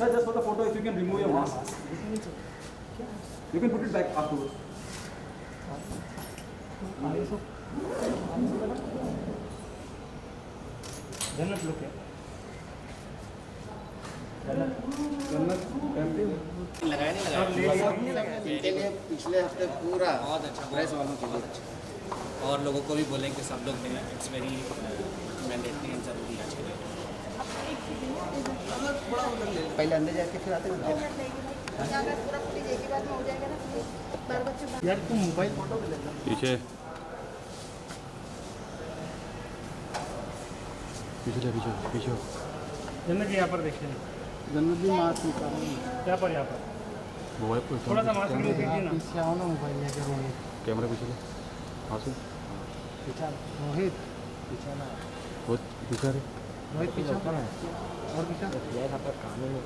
Sir, just for the photo, if you can remove your mask. You can put it back afterwards. जन्नत look है। लगाया नहीं लगाया इनके लिए पिछले हफ्ते पूरा बहुत अच्छा प्रेस वालों के लिए अच्छा और लोगों को भी बोलें कि सब लोग मिलें इट्स वेरी मैंडेटरी एंड जरूरी आज के लिए पहले अंदर जाके फिर आते हैं यार तुम मोबाइल फोटो भी लेना पीछे पीछे पीछे पीछे जन्नत जी यहाँ पर देखिए जन्नत भी मास्क निकालो यहाँ पर मोबाइल पर थोड़ा सा मास्क लीजिए ना पीछे आओ ना मोबाइल लेके रोहित कैमरा पीछे ले हाँ से पीछा रोहित पीछा ना वो पीछे रे रोहित पीछा और पीछा यार यहाँ पर काम ही नहीं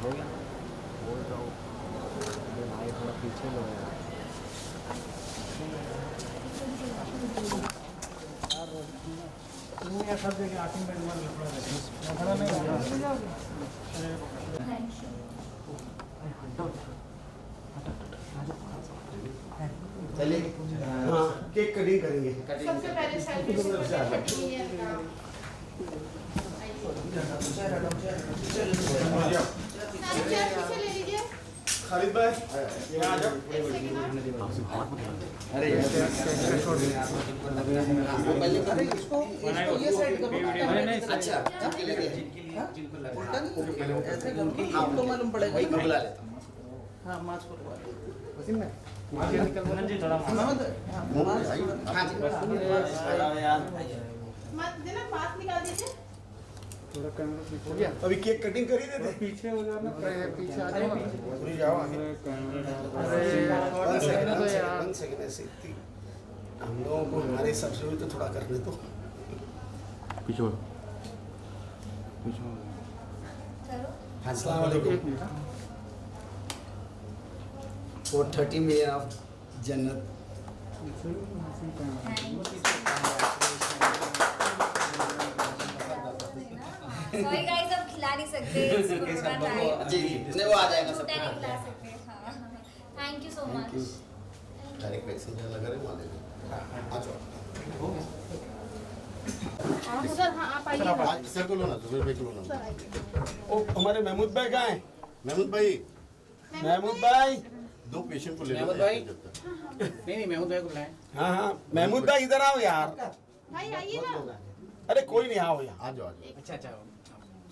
हो गया बोल रहा हूँ भाई थोड़ा पीछे लो यार सब जगह आसिम भाई चलिए केक कटिंग करेंगे। सबसे पहले सेल्फी पीछे ले लीजिए। खालिद भाई यहाँ आ जाओ। अरे अरे इसको ये साइड करो अच्छा जिनको लगा ऐसे आपको मालूम पड़ेगा मैं बुला लेता हूँ हाँ मास्क लगवा वसीम में जी थोड़ा हाँ जी मत देना मास्क निकाल दीजिए। थोड़ा कैमरा पीछे हो गया अभी केक कटिंग करी देते। पीछे हो जाना पीछे आ जाओ पूरी जाओ आगे। वन सेकंड ऐसे इतनी हम लोगों को हमारे हिसाब से भी तो थोड़ा करने दो। पीछे हो पीछे अस्सलाम वालेकुम। For 30 million of जन्नत। सॉरी गाइस अब खिला नहीं सकते जी नहीं वो आ जाएगा सब नहीं खिला सकते हाँ thank you so much direct vaccine लगा रहे वहाँ आ जाओ। सर हाँ आप आइए। सर को लो ना जुबैर भाई को लो ना। ओ हमारे महमूद भाई कहाँ हैं? महमूद भाई दो पेशेंट को ले लो। महमूद भाई नहीं महमूद भाई को बुलाएं हाँ हाँ महमूद भाई इधर आओ यार। भाई आइए ना। अरे कोई नहीं आओ यार। आ जाओ आ जाओ। अच्छा अच्छा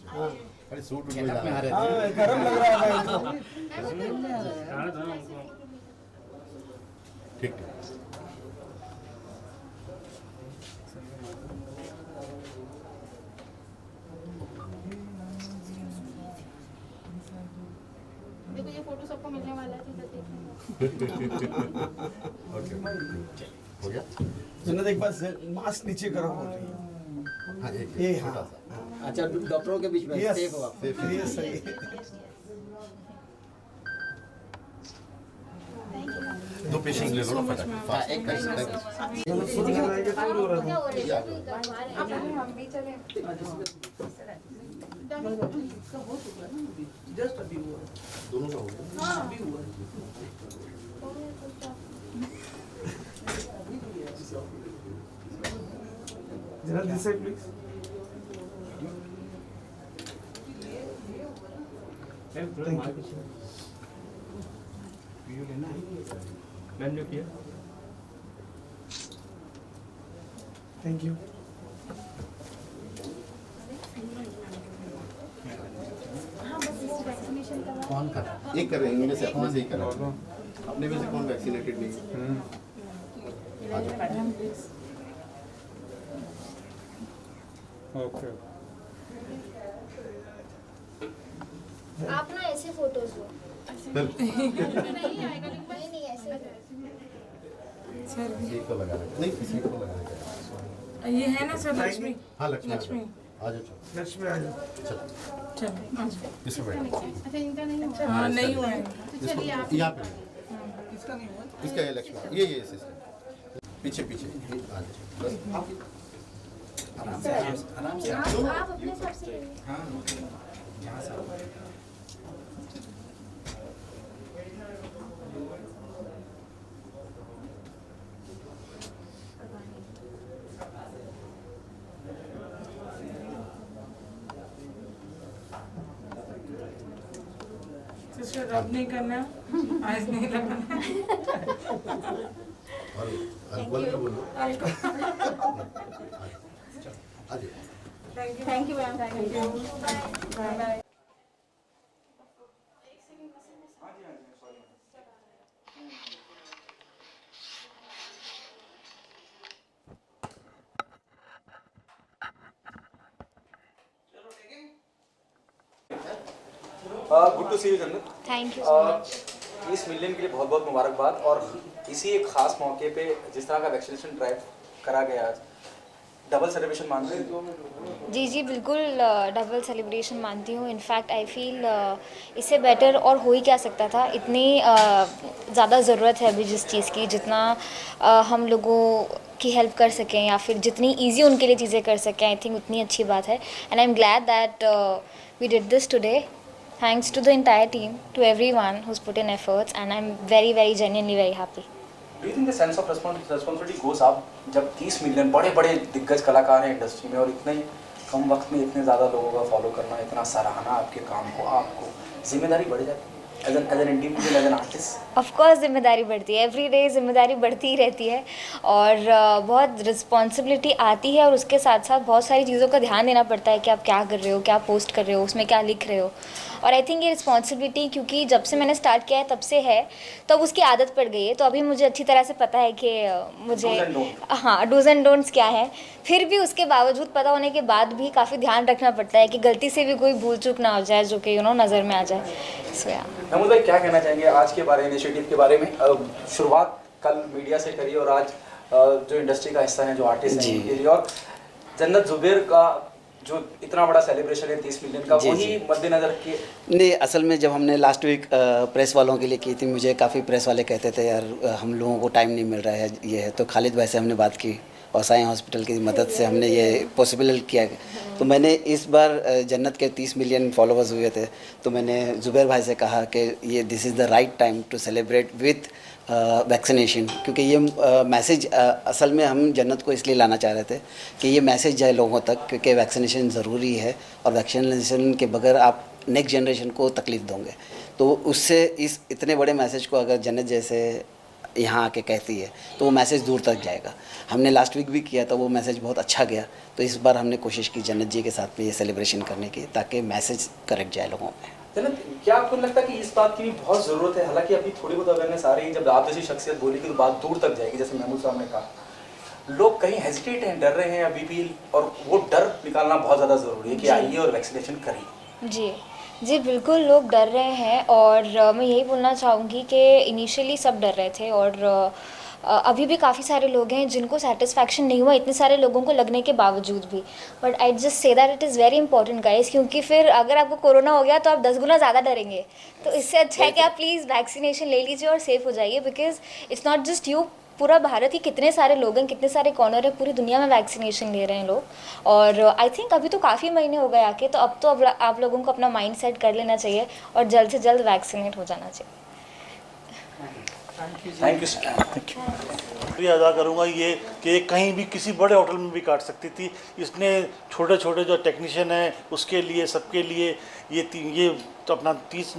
हाँ अरे सूट में गेटअप में आ रहे थे हाँ गरम लग रहा है भाई ठीक ठीक देखो ये फोटो सबको मिलने वाला है देखिए। ओके हो गया। जन्नत एक बार मास्क नीचे करो बोल रही है। हाँ ये छोटा हाँ सा अच्छा डॉक्टरों के बीच में यस सेफ हो आप ये सही है। दो पेशेंट ले लो ना फटाफट हाँ एक क्या हो रहा है हम भी चले जस्ट अभी हुआ दोनों का हो गया। हाँ अभी हुआ जरा दिस साइड प्लीज। वीडियो लेना है डन जो किया थैंक यू। हाँ बस इस वैक्सीनेशन का कौन कर रहा है एक कर रहे हैं इनमें से अपने से ही कर रहे हैं। अपने में से कौन वैक्सीनेटेड नहीं है? आ जाओ। ओके आप ना ऐसे फोटोज लो नहीं आएगा नहीं नहीं ऐसे किसी को लगा रहे नहीं किसी को लगा रहे ये है ना सर लक्ष्मी हाँ लक्ष्मी लक्ष्मी। आ जाओ चलो लक्ष्मी आ जाओ। चलो चलो इसमें बैठो अच्छा इनका नहीं हुआ। हाँ नहीं हुआ है तो चलिए आप यहाँ पे किसका नहीं हुआ इसका ये लक्ष्मी ये इसका पीछे पीछे आ जाओ बस आप अपने हिसाब से करिए। सिस्टर रब नहीं करना, आइस नहीं लगाना। और अल्कोहल का बोलो thank you ma'am, thank you, bye bye. Good to see you Jannat. Thank you so much. 30 million के लिए बहुत बहुत मुबारकबाद। और इसी एक खास मौके पे जिस तरह का वैक्सीनेशन ड्राइव करा गया आज, डबल सेलिब्रेशन मानते हैं? जी जी बिल्कुल, डबल सेलिब्रेशन मानती हूँ। इनफैक्ट आई फील इससे बेटर और हो ही क्या सकता था। इतनी ज़्यादा ज़रूरत है अभी जिस चीज़ की, जितना हम लोगों की हेल्प कर सकें या फिर जितनी इजी उनके लिए चीज़ें कर सकें, आई थिंक उतनी अच्छी बात है। And I am glad that we did this today, thanks to the entire team, to everyone who's put in efforts, and I'm very genuinely very happy. Do you think the sense of responsibility goes up जब 30 million बड़े बड़े दिग्गज कलाकार हैं industry में, और इतने कम वक्त में इतने ज़्यादा लोगों का फॉलो करना, इतना सराहना आपके काम को, आपको जिम्मेदारी बढ़ जाती है as an individual, as an artist? Of course जिम्मेदारी बढ़ती है, एवरी डे जिम्मेदारी बढ़ती ही रहती है और बहुत रिस्पॉन्सिबिलिटी आती है, और उसके साथ साथ बहुत सारी चीज़ों का ध्यान देना पड़ता है कि आप क्या कर रहे हो, क्या पोस्ट कर रहे हो, उसमें क्या लिख रहे हो। और आई थिंक ये रिस्पॉन्सिबिलिटी क्योंकि जब से मैंने स्टार्ट किया है तब से है, तो अब उसकी आदत पड़ गई है, तो अभी मुझे अच्छी तरह से पता है कि मुझे हाँ डूज एंड डोंट्स क्या है। फिर भी उसके बावजूद, पता होने के बाद भी काफ़ी ध्यान रखना पड़ता है कि गलती से भी कोई भूल चूक ना हो जाए जो कि नज़र में आ जाए। सो या महमूद भाई क्या कहना चाहेंगे आज के बारे में, इनिशिएटिव के बारे में? शुरुआत कल मीडिया से करी और आज जो इंडस्ट्री का हिस्सा है, जो आर्टिस्ट हैं उनके लिए, और जन्नत जुबैर का जो इतना बड़ा सेलिब्रेशन है 30 मिलियन का, वही मद्देनजर के। नहीं, असल में जब हमने लास्ट वीक प्रेस वालों के लिए की थी, मुझे काफ़ी प्रेस वाले कहते थे यार हम लोगों को टाइम नहीं मिल रहा है, ये है, तो खालिद भाई से हमने बात की और साई हॉस्पिटल की मदद से हमने ये पॉसिबल किया। तो मैंने इस बार जन्नत के 30 मिलियन फॉलोअर्स हुए थे, तो मैंने जुबैर भाई से कहा कि ये this is the right time to celebrate with vaccination, क्योंकि ये मैसेज असल में हम जन्नत को इसलिए लाना चाह रहे थे कि ये मैसेज जाए लोगों तक, क्योंकि वैक्सीनेशन ज़रूरी है और वैक्सीनेशन के बगैर आप नेक्स्ट जनरेशन को तकलीफ़ दोगे। तो उससे इस इतने बड़े मैसेज को अगर जन्नत जैसे यहाँ आके कहती है तो वो मैसेज दूर तक जाएगा। हमने लास्ट वीक भी किया था, वो मैसेज बहुत अच्छा गया, तो इस बार हमने कोशिश की जन्नत जी के साथ में ये सेलिब्रेशन करने की, ताकि मैसेज करेक्ट जाए लोगों में। जन्नत, क्या आपको लगता है कि इस बात की भी बहुत ज़रूरत है? हालांकि अभी थोड़ी बहुत अवेयरनेस आ रही है, जब आप जैसी शख्सियत बोलेगी तो बात दूर तक जाएगी। जैसे महमूद साहब ने कहा, लोग कहीं हेजिटेट हैं, डर रहे हैं अभी भी, और वो डर निकालना बहुत ज़्यादा ज़रूरी है कि आइए और वैक्सीनेशन करिए। जी बिल्कुल, लोग डर रहे हैं, और मैं यही बोलना चाहूँगी कि इनिशियली सब डर रहे थे, और अभी भी काफ़ी सारे लोग हैं जिनको सेटिस्फैक्शन नहीं हुआ इतने सारे लोगों को लगने के बावजूद भी। But I just say that it is very important guys, क्योंकि फिर अगर आपको कोरोना हो गया तो आप 10 गुना ज़्यादा डरेंगे। तो इससे अच्छा है कि आप प्लीज़ वैक्सीनेशन ले लीजिए और सेफ़ हो जाइए, because it's not just you, पूरा भारत ही कितने सारे लोग हैं, कितने सारे कॉर्नर हैं, पूरी दुनिया में वैक्सीनेशन ले रहे हैं लोग। और आई थिंक अभी तो काफ़ी महीने हो गए आके, तो अब तो आप लोगों को अपना माइंड सेट कर लेना चाहिए और जल्द से जल्द वैक्सीनेट हो जाना चाहिए। Thank you. शुक्रिया अदा करूँगा ये कि कहीं भी किसी बड़े होटल में भी काट सकती थी, इसने छोटे छोटे जो टेक्नीशियन हैं उसके लिए, सबके लिए ये तो अपना 30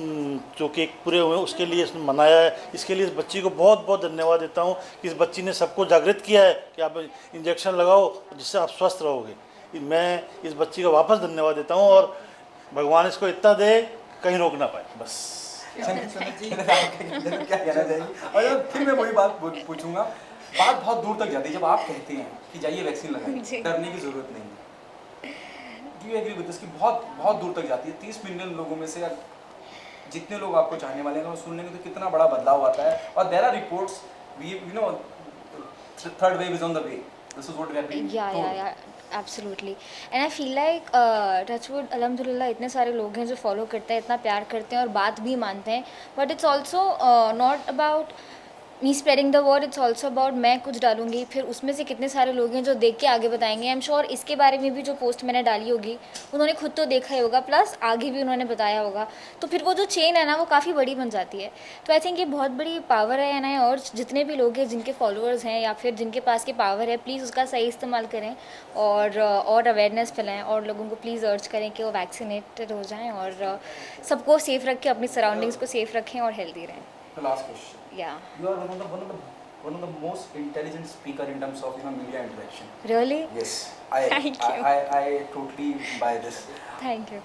जो केक पूरे हुए उसके लिए इसने मनाया है। इसके लिए इस बच्ची को बहुत बहुत धन्यवाद देता हूँ कि इस बच्ची ने सबको जागृत किया है कि आप इंजेक्शन लगाओ जिससे आप स्वस्थ रहोगे। मैं इस बच्ची का वापस धन्यवाद देता हूँ, और भगवान इसको इतना दे कहीं रोक ना पाए, बस। क्या कहना चाहिए? और फिर मैं वही बात पूछूंगा, बात बहुत दूर तक जाती है जब आप कहते हैं कि जाइए वैक्सीन लगाइए, डरने की जरूरत नहीं है। Do you agree with this कि बहुत बहुत दूर तक जाती है? 30 मिलियन लोगों में से जितने लोग आपको चाहने वाले हैं, वो सुनेंगे तो कितना बड़ा बदलाव आता है। और there are reports, we you know third wave is on the way, this is what we are being told. Absolutely, and I feel like touchwood अल्हम्दुलिल्लाह इतने सारे लोग हैं जो फॉलो करते हैं, इतना प्यार करते हैं और बात भी मानते हैं। But it's also not about me spreading the word, it's also about मैं कुछ डालूंगी, फिर उसमें से कितने सारे लोग हैं जो देख के आगे बताएंगे। आई एम श्योर इसके बारे में भी जो पोस्ट मैंने डाली होगी उन्होंने खुद तो देखा ही होगा, प्लस आगे भी उन्होंने बताया होगा, तो फिर वो जो चेन है ना वो काफ़ी बड़ी बन जाती है। तो आई थिंक ये बहुत बड़ी पावर है एंड आई और जितने भी लोग हैं जिनके फॉलोअर्स हैं या फिर जिनके पास की पावर है, प्लीज़ उसका सही इस्तेमाल करें और अवेयरनेस फैलाएं और लोगों को प्लीज़ अर्ज करें कि वो वैक्सीनेटेड हो जाएँ और सबको सेफ़ रखें, अपनी सराउंडिंग्स को सेफ़ रखें और हेल्दी रहें। The last question. Yeah. You are one of the most intelligent speaker in terms of media interaction. Really? Yes. Thank you. I totally buy this. Thank you.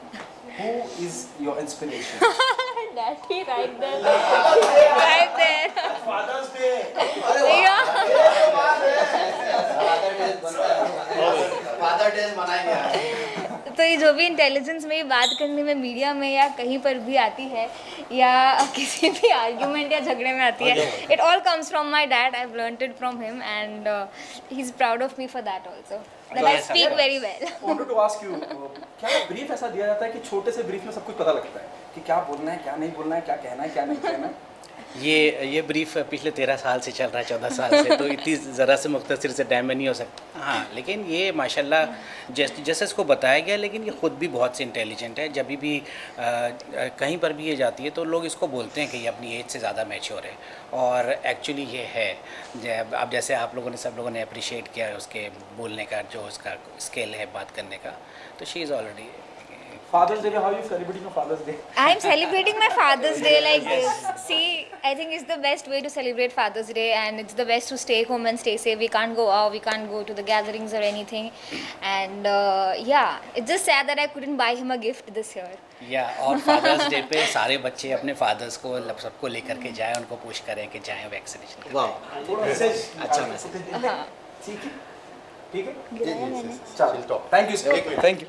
Who is your inspiration? Daddy, right there. Right there. Father's Day. Yeah. Father day मनाएंगे। तो ये जो भी intelligence में बात करने में media में या कहीं पर भी आती है या किसी भी आर्ग्यूमेंट या झगड़े में आती है, it all comes from my dad. I have learned it from him and he is proud of me for that also, that I speak very well. wanted to ask you, क्या brief ऐसा दिया जाता है कि छोटे से brief में सब कुछ पता लगता है कि क्या बोलना है, क्या नहीं बोलना है, क्या कहना है, क्या नहीं कहना है? ये ब्रीफ पिछले 13 साल से चल रहा है, 14 साल से, तो इतनी ज़रा से मुख्तसर से टाइम में नहीं हो सकता। हाँ, लेकिन ये माशाल्लाह जैसे इसको बताया गया, लेकिन ये ख़ुद भी बहुत से इंटेलिजेंट है। जब भी कहीं पर भी ये जाती है तो लोग इसको बोलते हैं कि ये अपनी एज से ज़्यादा मैच्योर है, और एक्चुअली ये है। अब जैसे आप लोगों ने सब लोगों ने अप्रिशिएट किया उसके बोलने का जो उसका स्केल है बात करने का, तो she is already. Father's Day, how are you celebrating your Father's Day? I am celebrating my Father's Day like this. See, I think it's the best way to celebrate Father's Day, and it's the best to stay home and stay safe. We can't go out, we can't go to the gatherings or anything, and yeah, it's just sad that I couldn't buy him a gift this year. या और fathers day पे सारे बच्चे अपने fathers को सबको लेकर के जाएं, उनको पुश करें कि जाएं वैक्सीनेशन। वाह, मैसेज अच्छा मैसेज। ठीक है, ठीक है, गिराया मैंने। चलो, थैंक यू, थैंक यू।